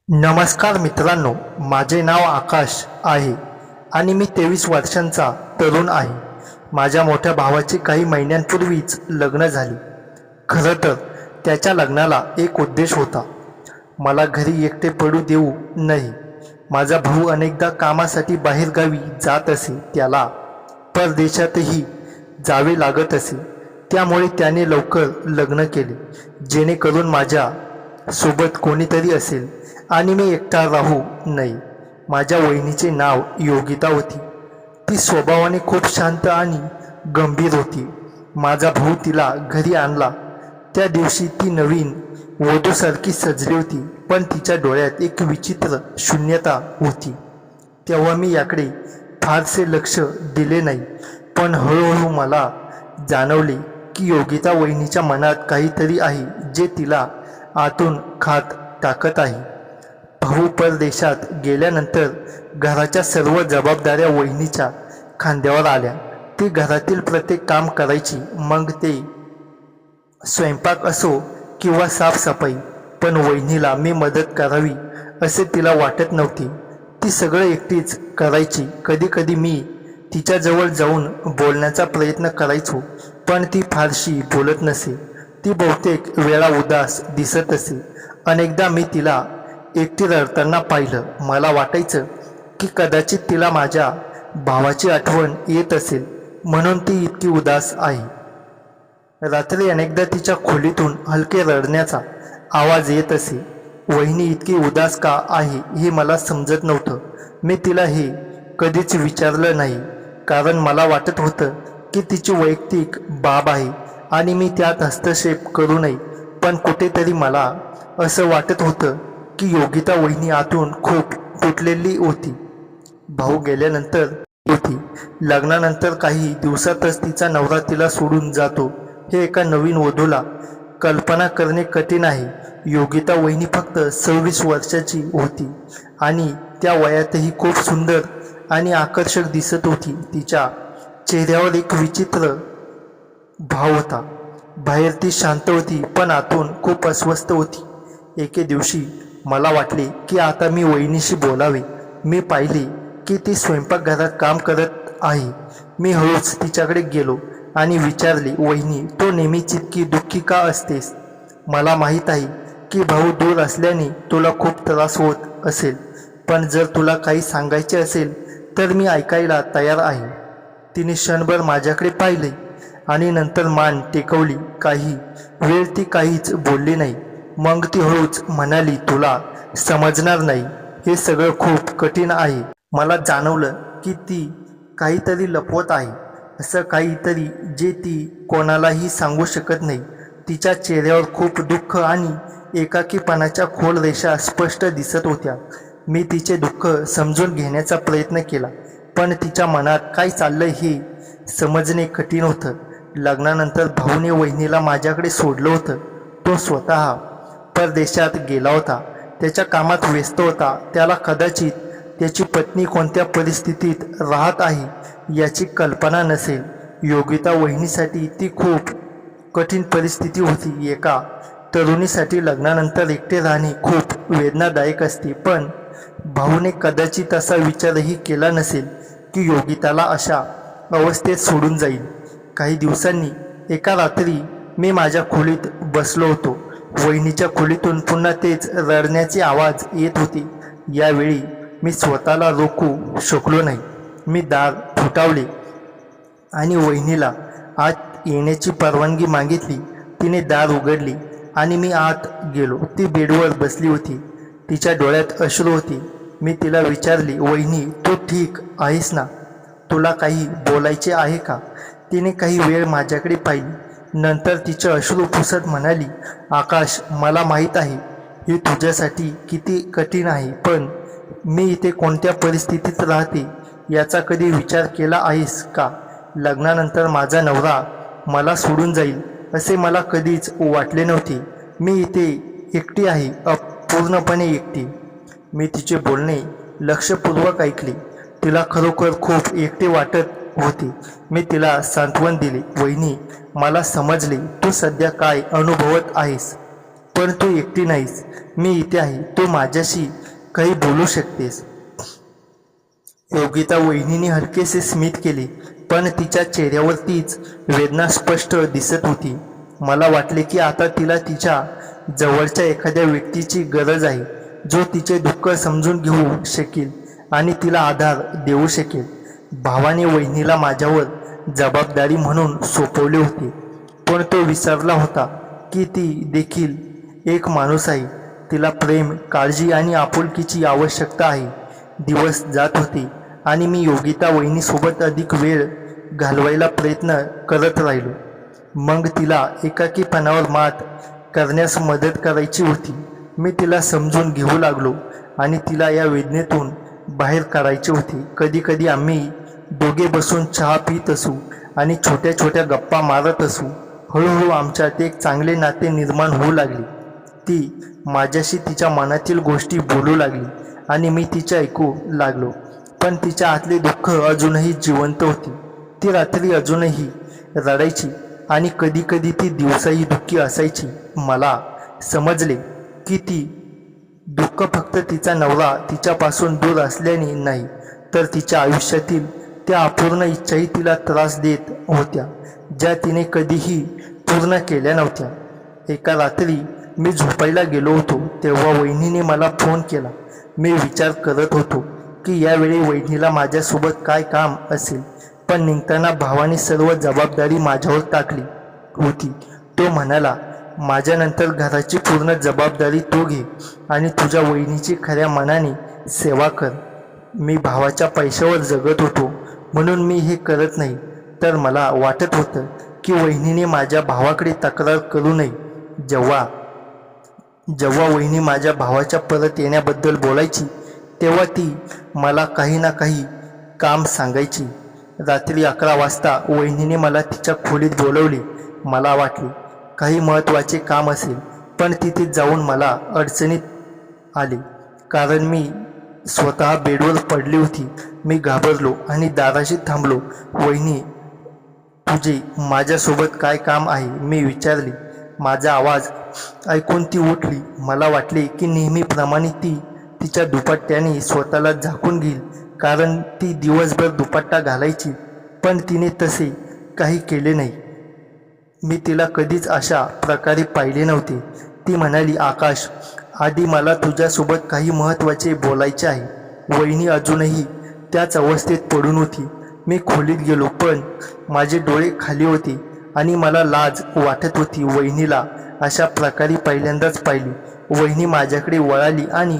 नमस्कार मित्रांनो, माझे नाव आकाश आहे आणि मी 23 वर्षांचा तरुण आहे. माझ्या मोठ्या भावाचे काही महिन्यांपूर्वीच लग्न झाले. खरं तर त्याच्या लग्नाला एक उद्देश होता, मला घरी एकटे पडू देऊ नये. माझा भाऊ अनेकदा कामासाठी बाहेरगावी जात असे, त्याला परदेशातही जावे लागत असे. त्यामुळे त्याने लवकर लग्न केले, जेणेकरून माझ्या सोबत कोणीतरी असेल आणि मी एकटा राहू नये. माझ्या वहिनीचे नाव योगिता होती. ती स्वभावाने खूप शांत आणि गंभीर होती. माझा भाऊ तिला घरी आणला त्या दिवशी ती नवीन वधूसारखी सजली होती, पण तिच्या डोळ्यात एक विचित्र शून्यता होती. तेव्हा मी याकडे फारसे लक्ष दिले नाही, पण हळूहळू मला जाणवले की योगिता वहिनीच्या मनात काहीतरी आहे जे तिला आतून खात टाकत आहे. भाऊ परदेशात गेल्यानंतर घराच्या सर्व जबाबदाऱ्या वहिनीच्या खांद्यावर आल्या. ती घरातील प्रत्येक काम करायची, मग ते स्वयंपाक असो किंवा साफसफाई. पण वहिनीला मी मदत करावी असे तिला वाटत नव्हते. ती सगळं एकटीच करायची. कधी कधी मी तिच्याजवळ जाऊन बोलण्याचा प्रयत्न करायचो, पण ती फारशी बोलत नसे. ती बहुतेक वेळा उदास दिसत असे. अनेकदा मी तिला एकटी रडताना पाहिलं. मला वाटायचं की कदाचित तिला माझ्या भावाची आठवण येत असेल, म्हणून ती इतकी उदास आहे. रात्री अनेकदा तिच्या खोलीतून हलके रडण्याचा आवाज येत असे. वहिनी इतकी उदास का आहे हे मला समजत नव्हतं. मी तिला हे कधीच विचारलं नाही, कारण मला वाटत होतं की तिची वैयक्तिक बाब आहे आणि मी त्यात हस्तक्षेप करू नये. पण कुठेतरी मला असं वाटत होतं की योगिता वहिनी आतून खूप तुटलेली होती. भाऊ गेल्यानंतर होती. लग्नानंतर काही दिवसातच तिचा नवरा तिला सोडून जातो, हे एका नवीन वधूला कल्पना करणे कठीण आहे. योगिता वहिनी फक्त 26 वर्षाची होती आणि त्या वयातही खूप सुंदर आणि आकर्षक दिसत होती. तिच्या चेहऱ्यावर एक विचित्र भाव होता. बाहेर ती शांत होती, पण आतून खूप अस्वस्थ होती. एके दिवशी मला वाटले की आता मी वहिनीशी बोलावे. मी पाहिले की ती स्वयंपाकघरात काम करत आहे. मी हळूच तिच्याकडे गेलो आणि विचारले, वहिनी, तो नेहमीच इतकी दुःखी का असतेस? मला माहीत आहे की भाऊ दूर असल्याने तुला खूप त्रास होत असेल, पण जर तुला काही सांगायचे असेल तर मी ऐकायला तयार आहे. तिने क्षणभर माझ्याकडे पाहिले आणि नंतर मान टेकवली. काही वेळ ती काहीच बोलली नाही. मग ती हळूच म्हणाली, तुला समजणार नाही, हे सगळं खूप कठीण आहे. मला जाणवलं की ती काहीतरी लपवत आहे, असं काहीतरी जे ती कोणालाही सांगू शकत नाही. तिच्या चेहऱ्यावर खूप दुःख आणि एकाकीपणाच्या खोल रेषा स्पष्ट दिसत होत्या. मी तिचे दुःख समजून घेण्याचा प्रयत्न केला, पण तिच्या मनात काय चाललंय हे समजणे कठीण होतं. लग्नानंतर भाऊने वहिनीला माझ्याकडे सोडलं होतं. तो स्वतः परदेशात गेला होता, त्याच्या कामात व्यस्त होता. त्याला कदाचित त्याची पत्नी कोणत्या परिस्थितीत राहत आहे याची कल्पना नसेल. योगिता वहिनीसाठी ती खूप कठीण परिस्थिती होती. एका तरुणीसाठी लग्नानंतर एकटे राहणे खूप वेदनादायक असते, पण भाऊने कदाचित असा विचारही केला नसेल की योगिताला अशा अवस्थेत सोडून जाईल. काही दिवसांनी एका रात्री मी माझ्या खोलीत बसलो होतो. वहिनीच्या खोलीतून पुन्हा तेच रडण्याचे आवाज येत होते. यावेळी मी स्वतःला रोखू शकलो नाही. मी दार ठोठावले आणि वहिनीला आत येण्याची परवानगी मागितली. तिने दार उघडले आणि मी आत गेलो. ती बेडवर बसली होती. तिच्या डोळ्यात अश्रू होती. मी तिला विचारले, वहिनी, तू ठीक आहेस ना? तुला काही बोलायचे आहे का? तिने काही वेळ माझ्याकडे पाहिली. नंतर तिचे अश्रू पुसत म्हणाली, आकाश, मला माहीत आहे हे तुझ्यासाठी किती कठीण आहे, पण मी इथे कोणत्या परिस्थितीत राहते याचा कधी विचार केला आहेस का? लग्नानंतर माझा नवरा मला सोडून जाईल असे मला कधीच वाटले नव्हते. मी इथे एकटी आहे, पूर्णपणे एकटी. मी तिचे बोलणे लक्षपूर्वक ऐकले. तिला खरोखर खूप एकटे वाटत होते. मी तिला सांत्वन दिले, वहिनी, मला समजले तू सध्या काय अनुभवत आहेस. पण तू एकटी नाहीस, मी इथे आहे, तू माझ्याशी काही बोलू शकतेस. योगिता वहिनीने हलकेसे स्मित केले, पण तिच्या चेहऱ्यावर तीच वेदना स्पष्ट दिसत होती. मला वाटले की आता तिला तिच्या जवळच्या एखाद्या व्यक्तीची गरज आहे, जो तिचे दुःख समजून घेऊ शकेल आणि तिला आधार देऊ शकेल. भावाने वहिनीला माझ्यावर जबाबदारी म्हणून सोपवले होते, पण तो विसरला होता की ती देखील एक माणूस आहे. तिला प्रेम, काळजी आणि आपुलकीची आवश्यकता आहे. दिवस जात होते आणि मी योगिता वहिनीसोबत अधिक वेळ घालवायला प्रयत्न करत राहिलो. मग तिला एकाकीपणावर मात करण्यास मदत करायची होती. मी तिला समजून घेऊ लागलो आणि तिला या वेदनेतून बाहेर काढायचे होते. कधी कधी आम्ही दोघे बसून चहा पित असू आणि छोट्या छोट्या गप्पा मारत असू. हळूहळू आमच्यात एक चांगले नाते निर्माण होऊ लागले. ती माझ्याशी तिच्या मनातील गोष्टी बोलू लागली आणि मी तिचे ऐकू लागलो. पण तिच्या आतले दुःख अजूनही जिवंत होते. ती रात्री अजूनही रडायची आणि कधी कधी ती दिवसाही दुःखी असायची. मला समजले की ती दुःख फक्त तिचा नवरा तिच्यापासून दूर असल्याने नाही, तर तिच्या आयुष्यातील त्या अपूर्ण इच्छाही तिला त्रास देत होत्या, ज्या तिने कधीही पूर्ण केल्या नव्हत्या. एका रात्री मी झोपायला गेलो होतो तेव्हा वहिनीने मला फोन केला. मी विचार करत होतो की यावेळी वहिनीला माझ्यासोबत काय काम असेल, पण निघताना भावाने सर्व जबाबदारी माझ्यावर टाकली होती. तो म्हणाला, माझ्यानंतर घराची पूर्ण जबाबदारी तू घे आणि तुझ्या वहिनीची खऱ्या मनाने सेवा कर. मी भावाच्या पैशावर जगत होतो म्हणून मी हे करत नाही, तर मला वाटत होतं की वहिनीने माझ्या भावाकडे तक्रार करू नये. जेव्हा वहिनी माझ्या भावाच्या परत येण्याबद्दल बोलायची तेव्हा ती मला काही ना काही काम सांगायची. रात्री 11 वाजता वहिनीने मला तिच्या खोलीत बोलवले. मला वाटले काही महत्त्वाचे काम असेल, पण तिथे जाऊन मला अडचणीत आले कारण मी स्वतः बेडवर पडली होती. मी घाबरलो आणि दाराशी थांबलो. वहिनी, तुझे माझ्यासोबत काय काम आहे, मी विचारले. माझा आवाज ऐकून ती उठली. मला वाटले की नेहमीप्रमाणे ती तिच्या दुपट्ट्याने स्वतःला झाकून घेईल, कारण ती दिवसभर दुपट्टा घालायची, पण तिने तसे काही केले नाही. मी तिला कधीच अशा प्रकारे पाहिले नव्हते. ती म्हणाली, आकाश, आधी मला तुझ्यासोबत काही महत्त्वाचे बोलायचे आहे. वहिनी अजूनही त्याच अवस्थेत पडून होती. मी खोलीत गेलो, पण माझे डोळे खाली होते आणि मला लाज वाटत होती. वहिनीला अशा प्रकारे पहिल्यांदाच पाहिली. वहिनी माझ्याकडे वळाली आणि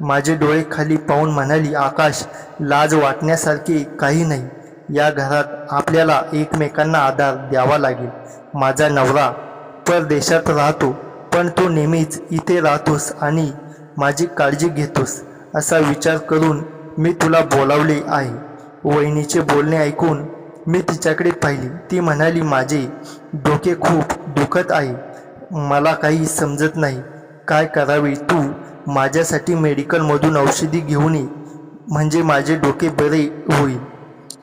माझे डोळे खाली पाहून म्हणाली, आकाश, लाज वाटण्यासारखे काही नाही. या घरात आपल्याला एकमेकांना आधार द्यावा लागेल. माझा नवरा परदेशात राहतो, पण तो नेहमीच इथे राहतोस आणि माझी काळजी घेतोस. असा विचार करून मी तुला बोलावले आहे. वहिनीचे बोलणे ऐकून मी तिच्याकडे पाहिली. ती म्हणाली, माझे डोके खूप दुखत आहे. मला काही समजत नाही काय करावे. तू माझ्यासाठी मेडिकलमधून औषधी घेऊन ये, म्हणजे माझे डोके बरे होईल.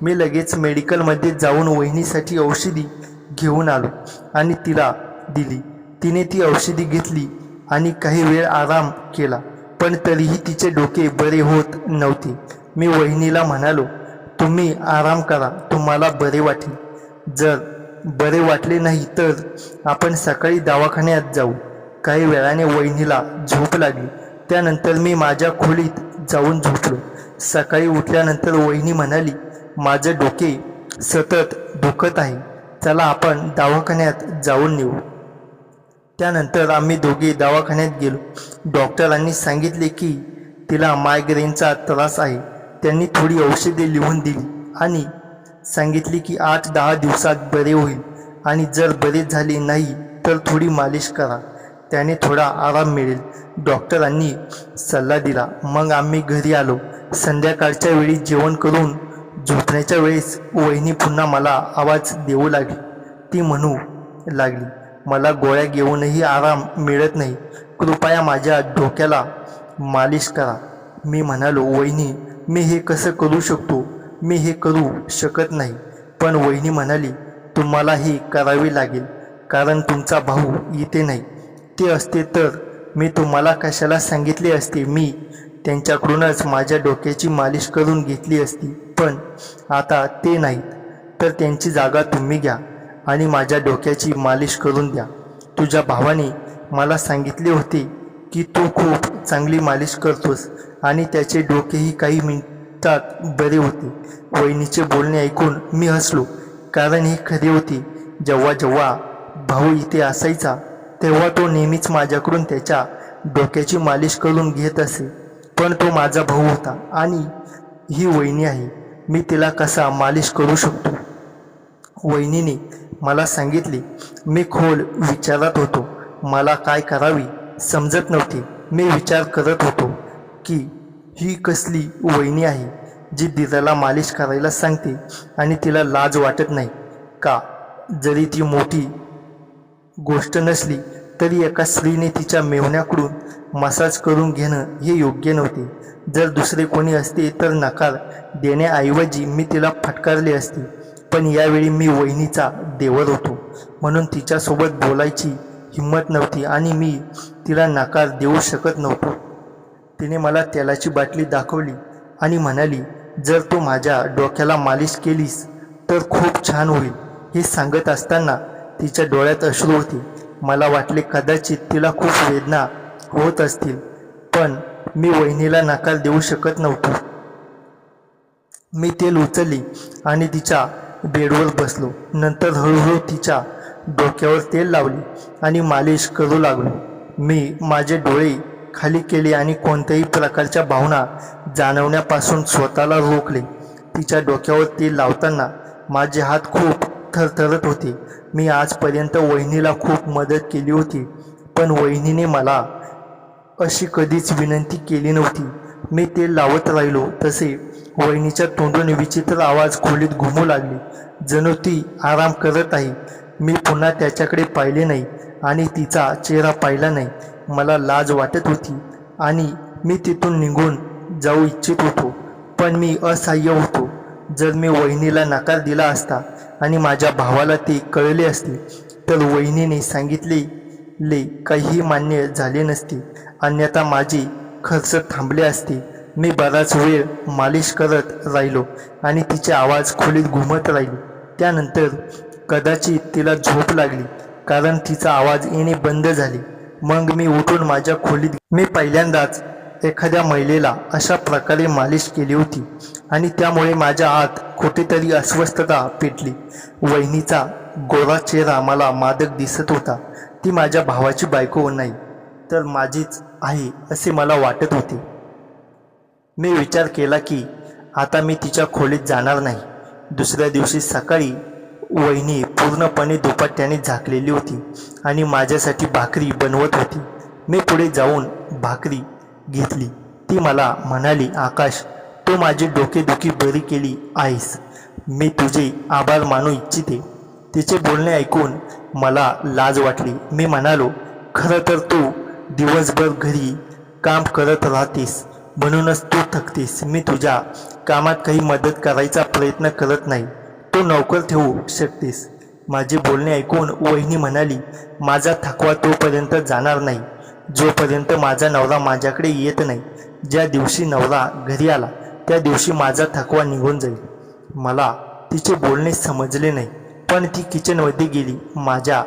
मी लगेच मेडिकलमध्ये जाऊन वहिनीसाठी औषधी घेऊन आलो आणि तिला दिली. तिने ती औषधी घेतली आणि काही वेळ आराम केला, पण तरीही तिचे डोके बरे होत नव्हते. मी वहिनीला म्हणालो, तुम्ही आराम करा, तुम्हाला बरे वाटेल. जर बरे वाटले नाही तर आपण सकाळी दवाखान्यात जाऊ. काही वेळाने वहिनीला झोप लागली. त्यानंतर मी माझ्या खोलीत जाऊन झोपलो. सकाळी उठल्यानंतर वहिनी म्हणाली, माझे डोके सतत दुखत आहे, चला आपण दवाखान्यात जाऊन येऊ. त्यानंतर आम्ही दोघे दवाखान्यात गेलो. डॉक्टरांनी सांगितले की तिला मायग्रेनचा त्रास आहे. त्यांनी थोडी औषधे लिहून दिली आणि सांगितले की 8-10 दिवसात बरे होईल आणि जर बरे झाले नाही तर थोडी मालिश करा, त्याने थोडा आराम मिळेल. डॉक्टरांनी सल्ला दिला. मग आम्ही घरी आलो. संध्याकाळच्या वेळी जेवण करून झोपण्याच्या वेळेस वहिनी पुन्हा मला आवाज देऊ लागली. ती म्हणू लागली, मला गोळ्या घेऊनही आराम मिळत नाही, कृपया माझ्या डोक्याला मालिश करा. मी म्हणालो, वहिनी, मी हे कसं करू शकतो, मी हे करू शकत नाही. पण वहिनी म्हणाली, तुम्हाला हे करावे लागेल कारण तुमचा भाऊ इथे नाही. ते असते तर मी तुम्हाला कशाला सांगितले असते. मी त्यांच्याकडूनच माझ्या डोक्याची मालिश करून घेतली असती. पण आता ते नाहीत, तर त्यांची जागा तुम्ही घ्या आणि माझ्या डोक्याची मालिश करून द्या. तुझ्या भावाने मला सांगितले होते की तू खूप चांगली मालिश करतोस आणि त्याचे डोकेही काही मिनिटात बरे होते. वहिनीचे बोलणे ऐकून मी हसलो, कारण हे खरे होते. जेव्हा जेव्हा भाऊ इथे असायचा तेव्हा तो नेहमीच माझ्याकडून त्याच्या डोक्याची मालिश करून घेत असे. पण तो माझा भाऊ होता आणि ही वहिनी आहे, मी तिला कसा मालिश करू शकतो. वहिनीने मला सांगितले. मी खोल विचारात होतो. मला काय करावी समजत नव्हते. मी विचार करत होतो की ही कसली वहिनी आहे जी दिराला मालिश करायला सांगते आणि तिला लाज वाटत नाही का. जरी ती मोठी गोष्ट नसली तरी एका स्त्रीने तिच्या मेव्हण्याकडून मसाज करून घेणं हे योग्य नव्हते. जर दुसरे कोणी असते तर नकार देण्याऐवजी मी तिला फटकारले असते. पण यावेळी मी वहिनीचा देवर होतो, म्हणून तिच्यासोबत बोलायची हिंमत नव्हती आणि मी तिला नकार देऊ शकत नव्हतो. तिने मला तेलाची बाटली दाखवली आणि म्हणाली, जर तू माझ्या डोक्याला मालिश केलीस तर खूप छान होईल. हे सांगत असताना तिच्या डोळ्यात अश्रू होते. मला वाटले कदाचित तिला खूप वेदना होत असतील, पण मी वहिनीला नकार देऊ शकत नव्हतो. मी तेल उचलले आणि तिच्या बेडवर बसलो. नंतर हळूहळू तिच्या डोक्यावर तेल लावले आणि मालिश करू लागलो. मी माझे डोळे खाली केले आणि कोणत्याही प्रकारच्या भावना जाणवण्यापासून स्वतःला रोखले. तिच्या डोक्यावर तेल लावताना माझे हात खूप थरथरत होते. मी आजपर्यंत वहिनीला खूप मदत केली होती, पण वहिनीने मला अशी कधीच विनंती केली नव्हती. मी तेल लावत राहिलो तसे वहिनीच्या तोंडून विचित्र आवाज खोलीत घुमू लागले, जणू ती आराम करत आहे. मी पुन्हा त्याच्याकडे पाहिले नाही आणि तिचा चेहरा पाहिला नाही. मला लाज वाटत होती आणि मी तिथून निघून जाऊ इच्छित होतो, पण मी असहाय्य होतो. जर मी वहिनीला नकार दिला असता आणि माझ्या भावाला ते कळले असते तर वहिनीने सांगितलेले काहीही मान्य झाले नसते, अन्यथा माझे खर्च थांबले असते. मी बराच वेळ मालिश करत राहिलो आणि तिचे आवाज खोलीत घुमत राहिले. त्यानंतर कदाचित तिला झोप लागली, कारण तिचा आवाज येणे बंद झाले. मग मी उठून माझ्या खोलीत. मी पहिल्यांदाच एखाद्या महिलेला अशा प्रकारे मालिश केली होती आणि त्यामुळे माझ्या आत कुठेतरी अस्वस्थता पेटली. वहिनीचा गोरा चेहरा मला मादक दिसत होता. ती माझ्या भावाची बायको नाही तर माझीच आहे असे मला वाटत होते. मी विचार केला की आता मी तिच्या खोलीत जाणार नाही. दुसऱ्या दिवशी सकाळी वहिनी पूर्णपणे दुपट्ट्याने झाकलेली होती आणि माझ्यासाठी भाकरी बनवत होती. मी पुढे जाऊन भाकरी घेतली. ती मला म्हणाली, आकाश, तू माझी डोकेदुखी बरी केली आहेस. मी तुझे आभार मानू इच्छिते. तिचे बोलणे ऐकून मला लाज वाटली. मी म्हणालो, खरं तर तू दिवसभर घरी काम करत राहतेस म्हणूनच तू थकतेस. मी तुझ्या कामात काही मदत करायचा प्रयत्न करत नाही. तू नोकर ठेवू शकतेस. माझे बोलणे ऐकून वहिनी म्हणाली, माझा थकवा तोपर्यंत जाणार नाही जोपर्यंत माझा नवरा माझ्याकडे येत नाही. ज्या दिवशी नवरा घरी आला त्या दिवशी माझा थकवा निघून जाईल. मला तिचे बोलणे समजले नाही, पण ती किचनमध्ये गेली. माझ्या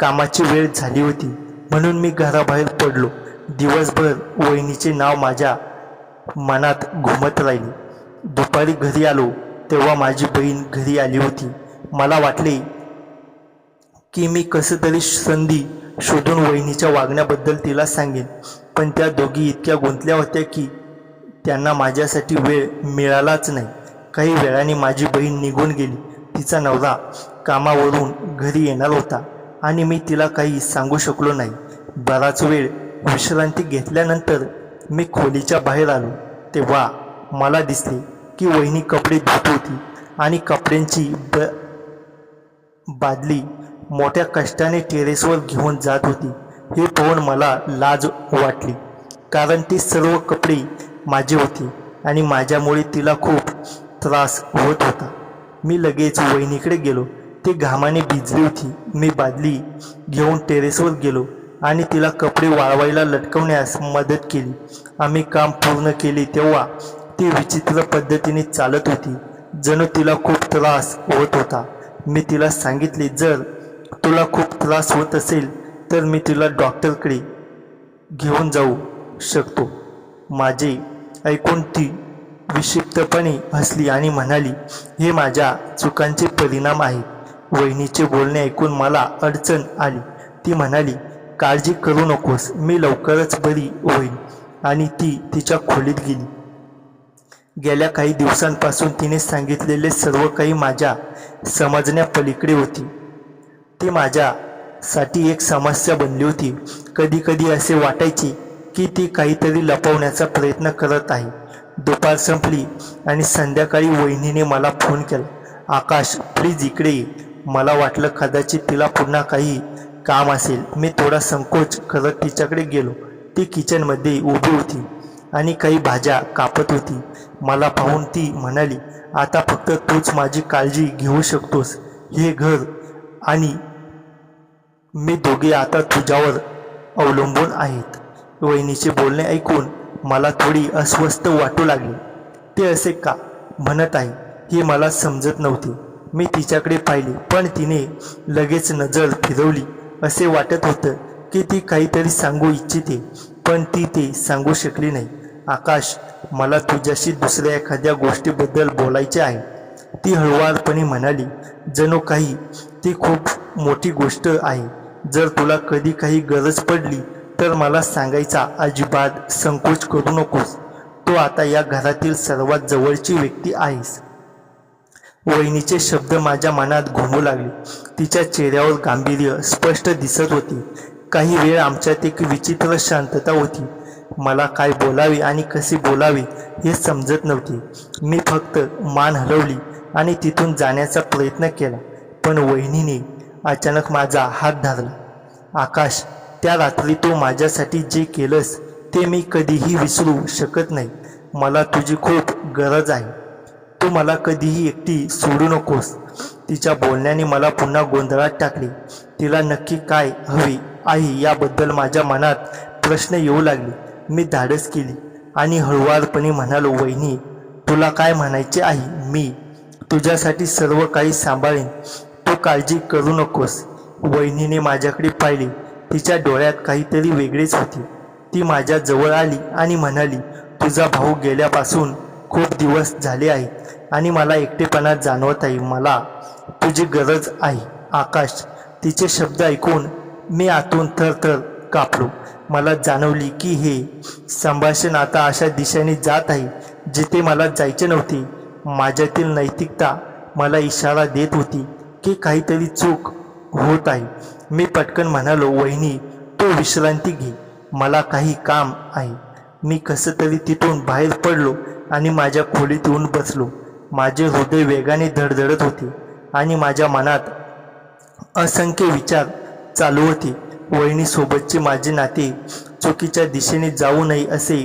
कामाची वेळ झाली होती म्हणून मी घराबाहेर पडलो. दिवसभर वहिनीचे नाव माझ्या मनात घुमत राहिले. दुपारी घरी आलो तेव्हा माझी बहीण घरी आली होती. मला वाटले की मी कसं तरी संधी शोधून वहिनीच्या वागण्याबद्दल तिला सांगेन, पण त्या दोघी इतक्या गुंतल्या होत्या की त्यांना माझ्यासाठी वेळ मिळालाच नाही. काही वेळाने माझी बहीण निघून गेली. तिचा नवरा कामावरून घरी येणार होता आणि मी तिला काही सांगू शकलो नाही. बराच वेळ विश्रांती घेतल्यानंतर मी खोलीच्या बाहेर आलो तेव्हा मला दिसले की वहिनी कपडे धुत होती आणि कपड्यांची बादली मोठ्या कष्टाने टेरेसवर घेऊन जात होती. हे पाहून मला लाज वाटली, कारण ते सर्व कपडे माझे होते आणि माझ्यामुळे तिला खूप त्रास होत होता. मी लगेच वहिनीकडे गेलो. ती घामाने भिजली होती. मी बादली घेऊन टेरेसवर गेलो आणि तिला कपडे वाळवायला लटकवण्यास मदत केली. आम्ही काम पूर्ण केले तेव्हा ती विचित्र पद्धतीने चालत होती, जणू तिला खूप त्रास होत होता. मी तिला सांगितले, जर तुला खूप त्रास होत असेल तर मी तिला डॉक्टरकडे घेऊन जाऊ शकतो. माझे ऐकून ती विक्षिप्तपणे हसली आणि म्हणाली, हे माझ्या चुकांचे परिणाम आहेत. वहिनीचे बोलणे ऐकून मला अडचण आली. ती म्हणाली, काळजी करू नकोस, मी लवकरच बरी होईल. आणि ती तिच्या खोलीत गेली. गेल्या काही दिवसांपासून तिने सांगितलेले सर्व काही माझ्या समजण्यापलीकडे होती. ती माझ्यासाठी एक समस्या बनली होती. कधी कधी असे वाटायचे की ती काहीतरी लपवण्याचा प्रयत्न करत आहे. दुपार संपली आणि संध्याकाळी वहिनीने मला फोन केला, आकाश प्लीज इकडे ये. मला वाटलं कदाचित तिला पुन्हा काही काम असेल. मी थोडा संकोच करत तिच्याकडे गेलो. ती किचनमध्ये उभी होती आणि काही भाज्या कापत होती. मला पाहून ती म्हणाली, आता फक्त तूच माझी काळजी घेऊ शकतोस. हे घर आणि मी दोघे आता तुझ्यावर अवलंबून आहेत. वहिनीचे बोलणे ऐकून मला थोडी अस्वस्थ वाटू लागली. ते असे का म्हणत आहे हे मला समजत नव्हते. मी तिच्याकडे पाहिले पण तिने लगेच नजर फिरवली. असे वाटत होतं की ती काहीतरी सांगू इच्छिते पण ती ते सांगू शकली नाही. आकाश, मला तुझ्याशी दुसऱ्या एखाद्या गोष्टीबद्दल बोलायचे आहे, ती हळुवारपणे म्हणाली, जणू काही ती खूप मोठी गोष्ट आहे. जर तुला कधी काही गरज पडली तर मला सांगायचा, अजिबात संकोच करू नकोस. तू आता या घरातील सर्वात जवळची व्यक्ती आहेस. वहिनीचे शब्द माझ्या मनात घुमू लागले. तिच्या चेहऱ्यावर गांभीर्य स्पष्ट दिसत होते. काही वेळ आमच्यात एक विचित्र शांतता होती. मला काय बोलावे आणि कसे बोलावे हे समजत नव्हते. मी फक्त मान हलवली आणि तिथून जाण्याचा प्रयत्न केला. पण वहिनीने अचानक माझा हात धरला. आकाश, त्या रात्री तू माझ्यासाठी जे केलंस ते मी कधीही विसरू शकत नाही. मला तुझी खूप गरज आहे. तू मला कधीही एकटी सोडू नकोस. तिच्या बोलण्याने मला पुन्हा गोंधळात टाकले. तिला नक्की काय हवे आहे याबद्दल माझ्या मनात प्रश्न येऊ लागले. मी धाडस केली आणि हळुवारपणे म्हणालो, वहिनी, तुला काय म्हणायचे आहे? मी तुझ्यासाठी सर्व काही सांभाळेन. तू काळजी करू नकोस. वहिनीने माझ्याकडे पाहिले. तिच्या डोळ्यात काहीतरी वेगळेच होते. ती माझ्या जवळ आली आणि म्हणाली, तुझा भाऊ गेल्यापासून खूप दिवस झाले आहेत आणि मला एकटेपणा जाणवत आहे. मला तुझी गरज आहे आकाश. तिचे शब्द ऐकून मी आतून थरथर कापलो. मला जाणवली की हे संभाषण आता अशा दिशेने जात आहे जिथे मला जायचे नव्हते. माझ्यातील नैतिकता मला इशारा देत होती की काहीतरी चूक होत आहे. मी पटकन म्हणालो, वहिनी, तू विश्रांती घे, मला काही काम आहे. मी कसं तरी तिथून बाहेर पडलो आणि माझ्या खोलीत येऊन बसलो. माझे हृदय वेगाने धडधडत होते आणि माझ्या मनात असंख्य विचार चालू होते. वहिनीसोबतचे माझे नाते चुकीच्या दिशेने जाऊ नये असे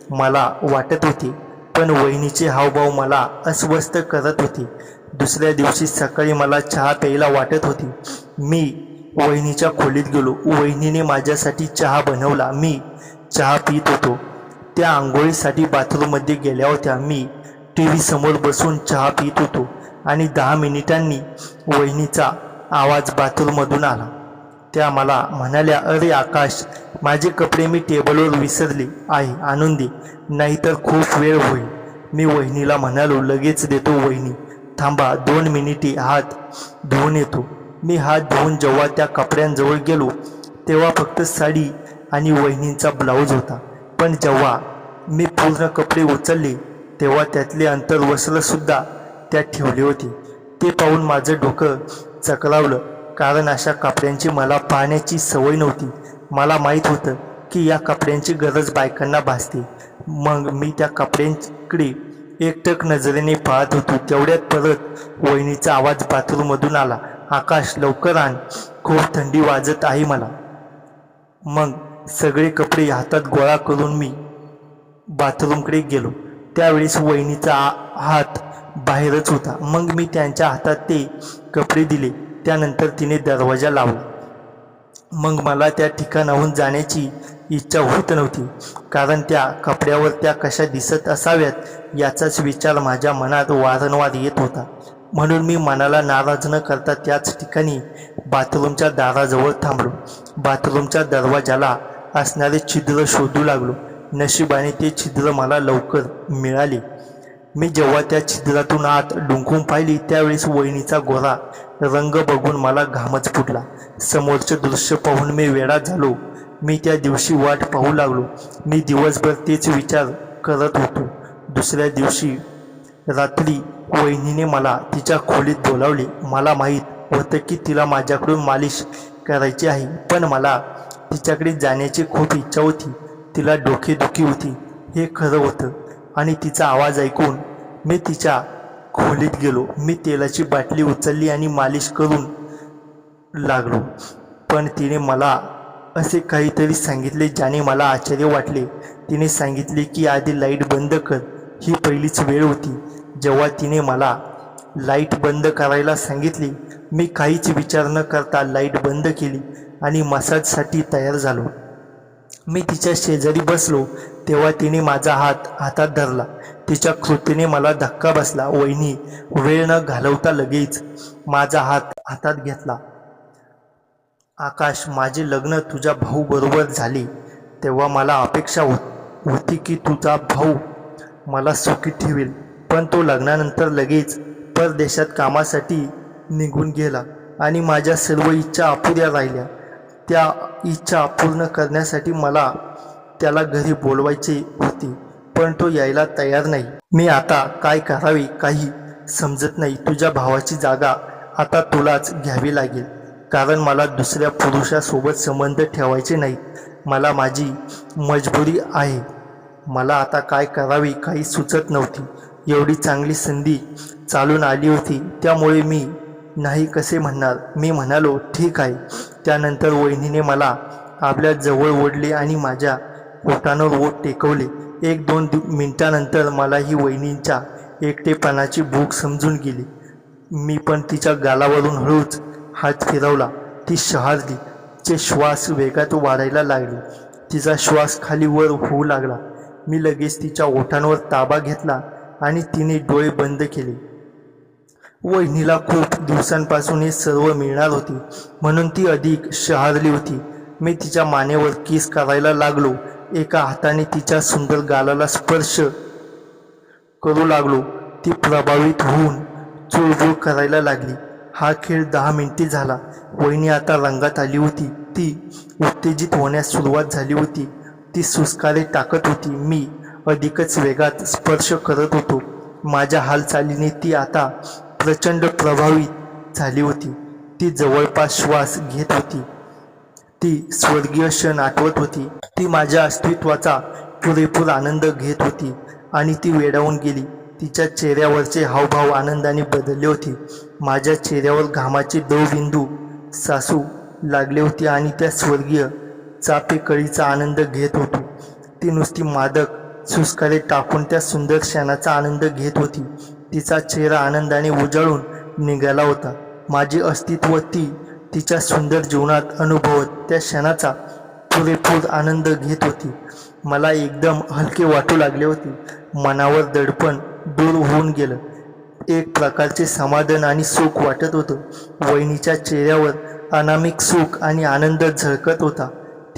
मला वाटत होते, पण वहिनीचे हावभाव मला अस्वस्थ करत होते. दुसऱ्या दिवशी सकाळी मला चहा प्यायला वाटत होती. मी वहिनीच्या खोलीत गेलो. वहिनीने माझ्यासाठी चहा बनवला. मी चहा पित होतो. त्या आंघोळीसाठी बाथरूममध्ये गेल्या होत्या. मी टीव्ही समोर बसून चहा पित होतो आणि 10 मिनिटांनी वहिनीचा आवाज बाथरूममधून आला. त्या मला म्हणाल्या, अरे आकाश, माझे कपडे मी टेबलवर विसरले आहे, आणून दे, नाहीतर खूप वेळ होईल. मी वहिनीला म्हणालो, लगेच देतो वहिनी, थांबा 2 मिनिटे, हात धुवून येतो. मी हात धुवून जेव्हा त्या कपड्यांजवळ गेलो तेव्हा फक्त साडी आणि वहिनींचा ब्लाऊज होता. पण जेव्हा मी पूर्ण कपडे उचलले तेव्हा त्यातले अंतर्वस्त्रसुद्धा त्यात ठेवले होते. ते पाहून माझं डोकं चक्रावलं, कारण अशा कपड्यांची मला पाहण्याची सवय नव्हती. मला माहीत होतं की या कपड्यांची गरज बायकांना भासते. मग मी त्या कपड्यांकडे एकटक नजरेने पाहत होतो. तेवढ्यात परत वहिनीचा आवाज बाथरूममधून आला, आकाश, लवकर आण, खूप थंडी वाजत आहे मला. मग सगळे कपडे हातात गोळा करून मी बाथरूमकडे गेलो. त्यावेळेस वहिनीचा हात बाहेरच होता. मग मी त्यांच्या हातात ते कपडे दिले. त्यानंतर तिने दरवाजा लावला. मग मला त्या ठिकाणाहून जाण्याची इच्छा होत नव्हती, कारण त्या कपड्यावर त्या कशा दिसत असाव्यात याचाच विचार माझ्या मनात वारंवार येत होता. म्हणून मी मनाला नाराज न करता त्याच ठिकाणी बाथरूमच्या दाराजवळ थांबलो. बाथरूमच्या दरवाजाला असणारे छिद्र शोधू लागलो. नशिबाने ते छिद्र मला लवकर मिळाले. मी जेव्हा त्या छिद्रातून आत डुंकून पाहिली त्यावेळेस वहिनीचा गोरा रंग बघून मला घामच फुटला. समोरचे दृश्य पाहून मी वेडा झालो. मी त्या दिवशी वाट पाहू लागलो. मी दिवसभर तेच विचार करत होतो. दुसऱ्या दिवशी रात्री वहिनीने मला तिच्या खोलीत बोलावले. मला माहीत होतं की तिला माझ्याकडून मालिश करायची आहे, पण मला तिच्याकडे जाण्याची खूप इच्छा होती. तिला डोकेदुखी होती हे खरं होतं, आणि तिचा आवाज ऐकून मी तिच्या खोलीत गेलो. मी तेलाची बाटली उचलली आणि मालिश करून लागलो, पण तिने मला असे काहीतरी सांगितले ज्याने मला आश्चर्य वाटले. तिने सांगितले की आधी लाईट बंद कर. ही पहिलीच वेळ होती जेव्हा तिने मला लाईट बंद करायला सांगितली. मी काहीच विचार न करता लाईट बंद केली आणि मसाजसाठी तयार झालो. मी तिच्या शेजारी बसलो तेव्हा तिने माझा हात हातात धरला. तिच्या कृतीने मला धक्का बसला. वहिनी वेळ न घालवता लगेच माझा हात हातात घेतला. आकाश, माझे लग्न तुझ्या भाऊ बरोबर झाले तेव्हा मला अपेक्षा होती की तुझा भाऊ मला सुखी ठेवेल, पण तो लग्नानंतर लगेच परदेशात कामासाठी निघून गेला आणि माझ्या सर्व इच्छा अपुऱ्या राहिल्या. त्या इच्छा पूर्ण करण्यासाठी मला त्याला घरी बोलवायचे होते, पण तो यायला तयार नाही. मी आता काय करावे काही समजत नाही. तुझ्या भावाची जागा आता तुलाच घ्यावी लागेल, कारण मला दुसऱ्या पुरुषासोबत संबंध ठेवायचे नाहीत. मला माझी मजबुरी आहे. मला आता काय करावे काही सुचत नव्हती. एवढी चांगली संधी चालून आली होती, त्यामुळे मी नाही कसे म्हणणार. मी म्हणालो ठीक आहे. त्यानंतर वहिनीने मला आपल्या जवळ ओढले आणि माझ्या ओठांवर ओठ टेकवले. 1-2 मिनिटानंतर मला ही वहिनींच्या एकटेपणाची भूक समजून गेली. मी पण तिच्या गालावरून हळूच हात फिरवला. ती शहारली. तिचे श्वास वेगात वाढायला लागले. तिचा श्वास खाली वर होऊ लागला. मी लगेच तिच्या ओठांवर ताबा घेतला आणि तिने डोळे बंद केले. वहिनीला खूप दिवसांपासून हे सर्व मिळणार होते, म्हणून ती अधिक शहारली होती. मी तिच्या मानेवर किस करायला लागलो. एका हाताने तिच्या सुंदर गालाला स्पर्श करू लागलो. ती प्रभावित होऊन चुळबुळ करायला लागली. हा खेळ 10 मिनिटे झाला. वहिनी आता रंगात आली होती. ती उत्तेजित होण्यास सुरुवात झाली होती. ती सुस्कारे टाकत होती. मी अधिकच वेगात स्पर्श करत होतो. माझ्या हालचालीने ती आता प्रचंड प्रभावित झाली होती. ती जवळपास श्वास घेत होती. ती स्वर्गीय क्षण आठवत होती. ती माझ्या अस्तित्वाचा पुरेपूर आनंद घेत होती आणि ती वेडावून गेली. तिच्या चेहऱ्यावरचे हावभाव आनंदाने बदलले होते. माझ्या चेहऱ्यावर घामाचे दवबिंदू साचू लागले होते आणि त्या स्वर्गीय चापेकळीचा आनंद घेत होती. ती नुसती मादक सुस्कारे टाकून त्या सुंदर क्षणाचा आनंद घेत होती. तिचा चेहरा आनंदाने उजळून निघाला होता. माझे अस्तित्व ती तिच्या सुंदर जीवनात अनुभवत त्या क्षणाचा पुरेपूर आनंद घेत होती. मला एकदम हलके वाटू लागले होते. मनावर दडपण दूर होऊन गेलं. एक प्रकारचे समाधान आणि सुख वाटत होतं. वहिनीच्या चेहऱ्यावर अनामिक सुख आणि आनंद झळकत होता.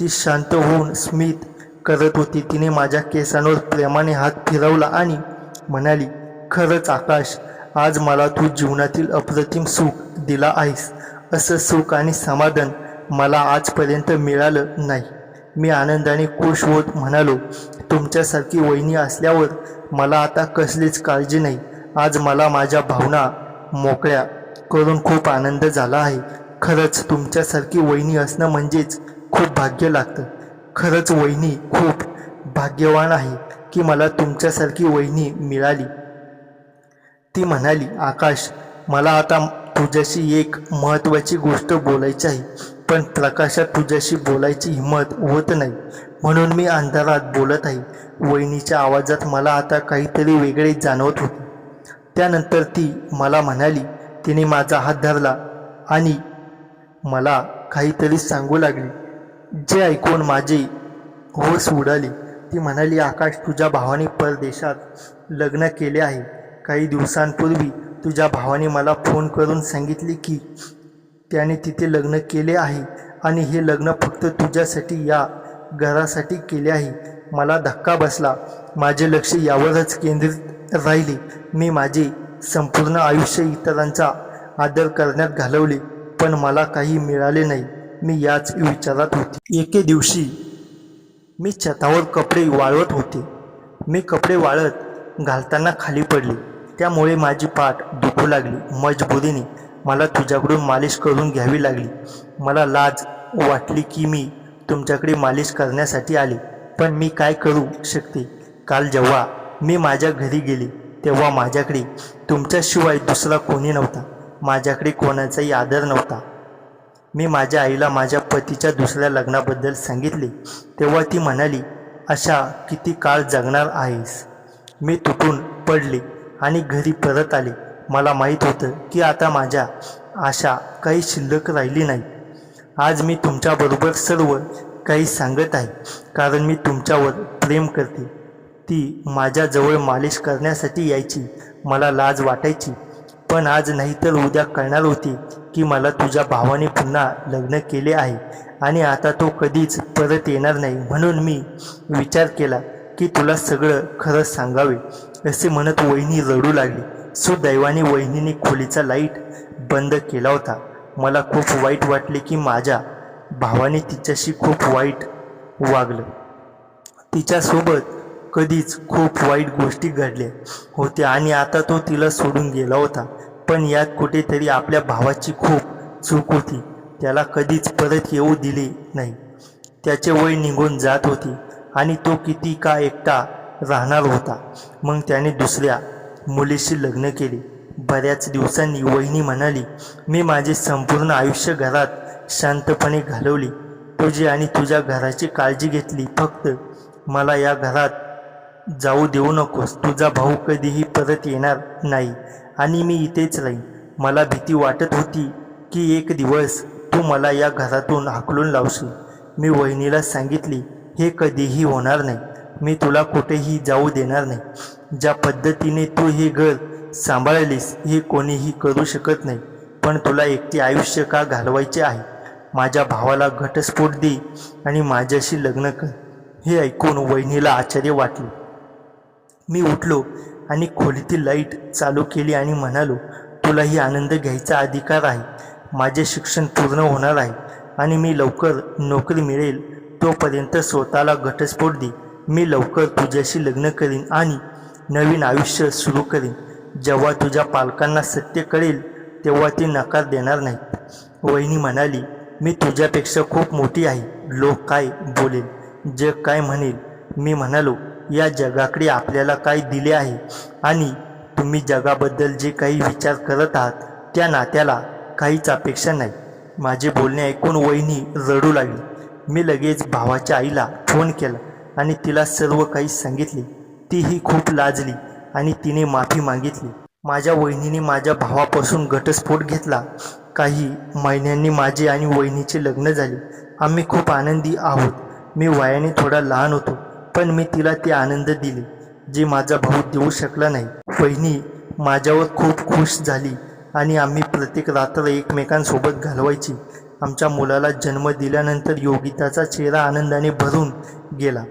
ती शांत होऊन स्मित करत होती. तिने माझ्या केसांवर प्रेमाने हात फिरवला आणि म्हणाली, खरंच आकाश, आज मला तू जीवनातील अप्रतिम सुख दिला आहेस. असं सुख आणि समाधान मला आजपर्यंत मिळालं नाही. मी आनंदाने खुश होत म्हणालो, तुमच्यासारखी वहिनी असल्यावर मला आता कसलीच काळजी नाही. आज मला माझ्या भावना मोकळ्या करून खूप आनंद झाला आहे. खरंच तुमच्यासारखी वहिनी असणं म्हणजेच खूप भाग्य लागतं. खरंच वहिनी खूप भाग्यवान आहे की मला तुमच्यासारखी वहिनी मिळाली. ती म्हणाली, आकाश, मला आता तुझ्याशी एक महत्त्वाची गोष्ट बोलायची आहे, पण प्रकाशात तुझ्याशी बोलायची हिंमत होत नाही, म्हणून मी अंधारात बोलत आहे. वहिनीच्या आवाजात मला आता काहीतरी वेगळे जाणवत होते. त्यानंतर ती मला म्हणाली, तिने माझा हात धरला आणि मला काहीतरी सांगू लागली, जे ऐकून माझी होश उडाली. ती म्हणाली, आकाश, तुझ्या भावाने परदेशात लग्न केले आहे. काही दिवसांपूर्वी तुझ्या भावाने मला फोन करून सांगितले की त्याने तिथे लग्न केले आहे आणि हे लग्न फक्त तुझ्यासाठी, या घरासाठी केले आहे. मला धक्का बसला. माझे लक्ष यावरच केंद्रित राहिले. मी माझे संपूर्ण आयुष्य इतरांचा आदर करण्यात घालवले, पण मला काही मिळाले नाही. मी याच विचारात होते. एके दिवशी मी छतावर कपडे वाळवत होते. मी कपडे वाळत घालताना खाली पडले. त्यामुळे माझी पाठ दुखू लागली. मजबुरीने मला तुझ्याकडून मालिश करून घ्यावी लागली. मला लाज वाटली की मी तुमच्याकडे मालिश करण्यासाठी आले, पण मी काय करू शकते. काल जेव्हा मी माझ्या घरी गेले तेव्हा माझ्याकडे तुमच्याशिवाय दुसरा कोणी नव्हता. माझ्याकडे कोणाचाही आदर नव्हता. मी माझ्या आईला माझ्या पतीच्या दुसऱ्या लग्नाबद्दल सांगितले तेव्हा ती म्हणाली, अशा किती काळ जगणार आहेस. मी तुटून पडले आणि घरी परत आले. मला माहीत होतं की आता माझ्या आशा काही शिल्लक राहिली नाही. आज मी तुमच्याबरोबर सर्व काही सांगत आहे कारण मी तुमच्यावर प्रेम करते. ती माझ्याजवळ मालिश करण्यासाठी यायची. मला लाज वाटायची, पण आज नाही तर उद्या कळणार होते की मला तुझ्या भावाने पुन्हा लग्न केले आहे आणि आता तो कधीच परत येणार नाही. म्हणून मी विचार केला की तुला सगळं खरं सांगावे. असे म्हणत वहिनी रडू लागली. सुदैवाने वहिनीने खोलीचा लाईट बंद केला होता. मला खूप वाईट वाटले की माझ्या भावाने तिच्याशी खूप वाईट वागलं. तिच्यासोबत कधीच खूप वाईट गोष्टी घडल्या होत्या आणि आता तो तिला सोडून गेला होता. पण यात कुठेतरी आपल्या भावाची खूप चूक होती. त्याला कधीच परत येऊ दिले नाही. त्याचे वय निघून जात होते आणि तो किती का एकटा राहणार होता. मग त्याने दुसऱ्या मुलीशी लग्न केले. बऱ्याच दिवसांनी वहिनी म्हणाली, मी माझे संपूर्ण आयुष्य घरात शांतपणे घालवले. तुझी आणि तुझ्या घराची काळजी घेतली. फक्त मला या घरात जाऊ देऊ नकोस. तुझा भाऊ कधीही परत येणार नाही आणि मी इथेच राहीन. मला भीती वाटत होती की एक दिवस तू मला या घरातून हाकलून लावशील. मी वहिनीला सांगितले, हे कधीही होणार नाही. मी तुला कुठेही जाऊ देणार नाही. ज्या पद्धतीने तू हे घर सांभाळलीस हे कोणीही करू शकत नाही. पण तुला एकटे आयुष्य का घालवायचे आहे? माझ्या भावाला घटस्फोट दे आणि माझ्याशी लग्न कर. हे ऐकून वहिनीला आश्चर्य वाटले. मी उठलो आणि खोलीतील लाईट चालू केली आणि म्हणालो, तुलाही आनंद घ्यायचा अधिकार आहे. माझे शिक्षण पूर्ण होणार आहे आणि मी लवकर नोकरी मिळेल. तोपर्यंत स्वतःला घटस्फोट दे. मी लवकर तुझ्याशी लग्न करीन आणि नवीन आयुष्य सुरू करीन. जेव्हा तुझ्या पालकांना सत्य कळेल तेव्हा ते नकार देणार नाहीत. वहिनी म्हणाली, मी तुझ्यापेक्षा खूप मोठी आहे. लोक काय बोलेल, जग काय म्हणेल. मी म्हणालो, या जगाकडे आपल्याला काय दिले आहे आणि तुम्ही जगाबद्दल जे काही विचार करत आहात त्या नात्याला काहीच अपेक्षा नाही. माझे बोलणे ऐकून वहिनी रडू लागली. मी लगेच भावाच्या आईला फोन केला आणि तिला सर्व काही सांगितले. तीही खूप लाजली आणि तिने माफी मागितली. माझ्या वहिनीने माझ्या भावापासून घटस्फोट घेतला. काही महिन्यांनी माझे आणि वहिनीचे लग्न झाले. आम्ही खूप आनंदी आहोत. मी वयाने थोडा लहान होतो, पण मी तिला ते आनंद दिले जे माझा भाऊ देऊ शकला नाही. वहिनी माझ्यावर खूप खुश झाली आणि आम्ही प्रत्येक रात्र एकमेकांसोबत घालवायची. आमच्या मुलाला जन्म दिल्यानंतर योगिताचा चेहरा आनंदाने भरून गेला.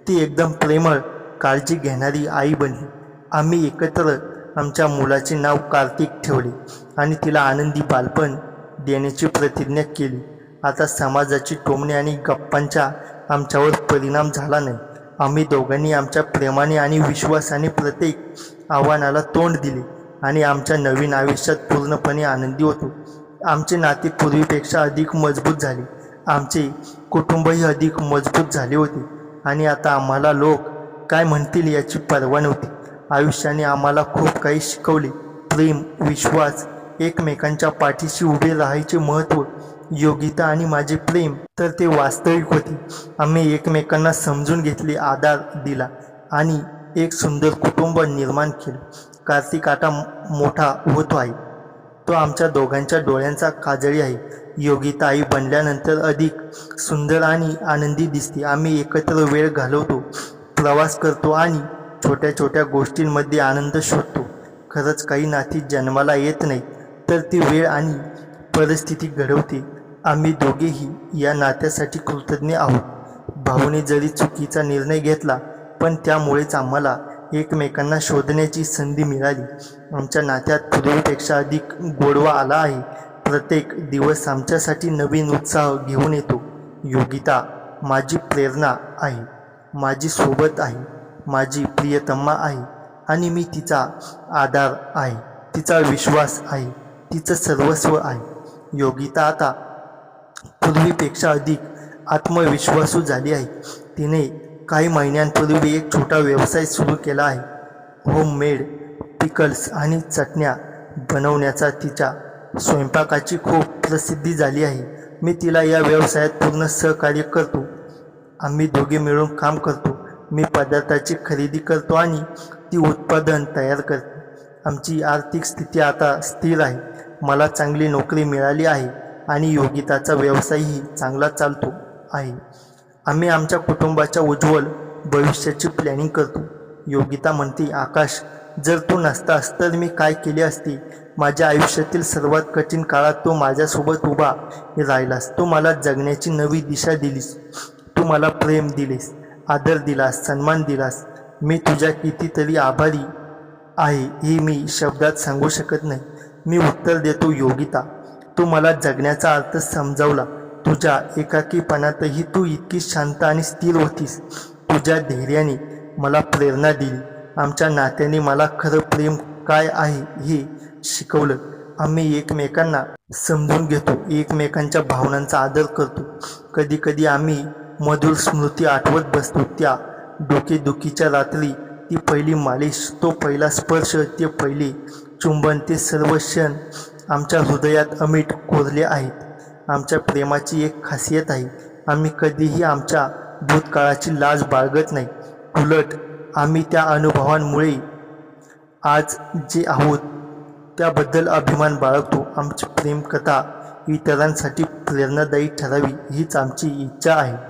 ती एकदम प्रेमळ, काळजी घेणारी आई बनली. आम्ही एकत्र आमच्या मुलाचे नाव कार्तिक ठेवले आणि तिला आनंदी बालपण देण्याची प्रतिज्ञा केली. आता समाजाची टोमणे आणि गप्पांचा आमच्यावर परिणाम झाला नाही. आम्ही दोघांनी आमच्या प्रेमाने आणि विश्वासाने प्रत्येक आव्हानाला तोंड दिले आणि आमच्या नवीन आयुष्यात पूर्णपणे आनंदी होतो. आमचे नाते पूर्वीपेक्षा अधिक मजबूत झाले. आमचे कुटुंबही अधिक मजबूत झाले होते आणि आता आम्हाला लोक काय म्हणतील याची पर्वा नव्हती. आयुष्याने आम्हाला खूप काही शिकवले. प्रेम, विश्वास, एकमेकांच्या पाठीशी उभे राहायचे महत्त्व. योगिता आणि माझे प्रेम तर ते वास्तविक होते. आम्ही एकमेकांना समजून घेतले, आधार दिला आणि एक सुंदर कुटुंब निर्माण केले. कार्तिक आता मोठा होतो आहे. तो आमच्या दोघांच्या डोळ्यांचा काजळी आहे. योगिता आई बनल्यानंतर अधिक सुंदर आणि आनंदी दिसते. आम्ही एकत्र वेळ घालवतो, प्रवास करतो आणि छोट्या छोट्या गोष्टींमध्ये आनंद शोधतो. खरंच काही नाती जन्माला येत नाही, तर ती वेळ आणि परिस्थिती घडवते. आम्ही दोघेही या नात्यासाठी कृतज्ञ आहोत. भाऊने जरी चुकीचा निर्णय घेतला, पण त्यामुळेच आम्हाला एकमेकांना शोधण्याची संधी मिळाली. आमच्या नात्यात पूर्वीपेक्षा अधिक गोडवा आला आहे. प्रत्येक दिवस आमच्यासाठी नवीन उत्साह घेऊन येतो. योगिता माझी प्रेरणा आहे, माझी सोबत आहे, माझी प्रियतमा आहे आणि मी तिचा आधार आहे, तिचा विश्वास आहे, तिचं सर्वस्व आहे. योगिता आता पूर्वीपेक्षा अधिक आत्मविश्वासू झाली आहे. तिने काही महिन्यांपूर्वी एक छोटा व्यवसाय सुरू केला आहे. होममेड पिकल्स आणि चटण्या बनवण्याचा. तिच्या स्वयंपाकाची खूप प्रसिद्धी झाली आहे. मी तिला या व्यवसायात पूर्ण सहकार्य करतो. आम्ही दोघे मिळून काम करतो. मी पदार्थाची खरेदी करतो आणि ती उत्पादन तयार करते. आमची आर्थिक स्थिती आता स्थिर आहे. मला चांगली नोकरी मिळाली आहे आणि योगिताचा व्यवसायही चांगला चालतो आहे. आम्ही आमच्या कुटुंबाच्या उज्ज्वल भविष्याची प्लॅनिंग करतो. योगिता म्हणते, आकाश, जर तू नसतास तर मी काय केले असते? माझ्या आयुष्यातील सर्वात कठीण काळात तू माझ्यासोबत उभा राहिलास. तू मला जगण्याची नवी दिशा दिलीस. तू मला प्रेम दिलेस, आदर दिलास, सन्मान दिलास. मी तुझ्या कितीतरी आभारी आहे हे मी शब्दात सांगू शकत नाही. मी उत्तर देतो, योगिता, तू मला जगण्याचा अर्थ समजावला. तुझ्या एकाकीपणातही तू इतकी शांत आणि स्थिर होतीस. तुझ्या धैर्याने मला प्रेरणा दिली. आमच्या नात्याने मला खरं प्रेम काय आहे हे शिकवलं. आम्ही एकमेकांना समजून घेतो, एकमेकांच्या भावनांचा आदर करतो. कधीकधी आम्ही मधुर स्मृती आठवत बसतो. त्या डोकेदुखीच्या रात्री, ती पहिली मालिश, तो पहिला स्पर्श, ते पहिले चुंबन, ते सर्व क्षण आमच्या हृदयात अमीट कोरले आहेत. आमच्या प्रेमाची एक खासियत आहे, आम्ही कधीही आमच्या भूतकाळाची लाज बाळगत नाही. उलट आम्ही त्या अनुभवांमुळे आज जे आहोत त्याबद्दल अभिमान बाळगतो. आमची प्रेमकथा इतरांसाठी प्रेरणादायी ठरावी हीच आमची इच्छा आहे.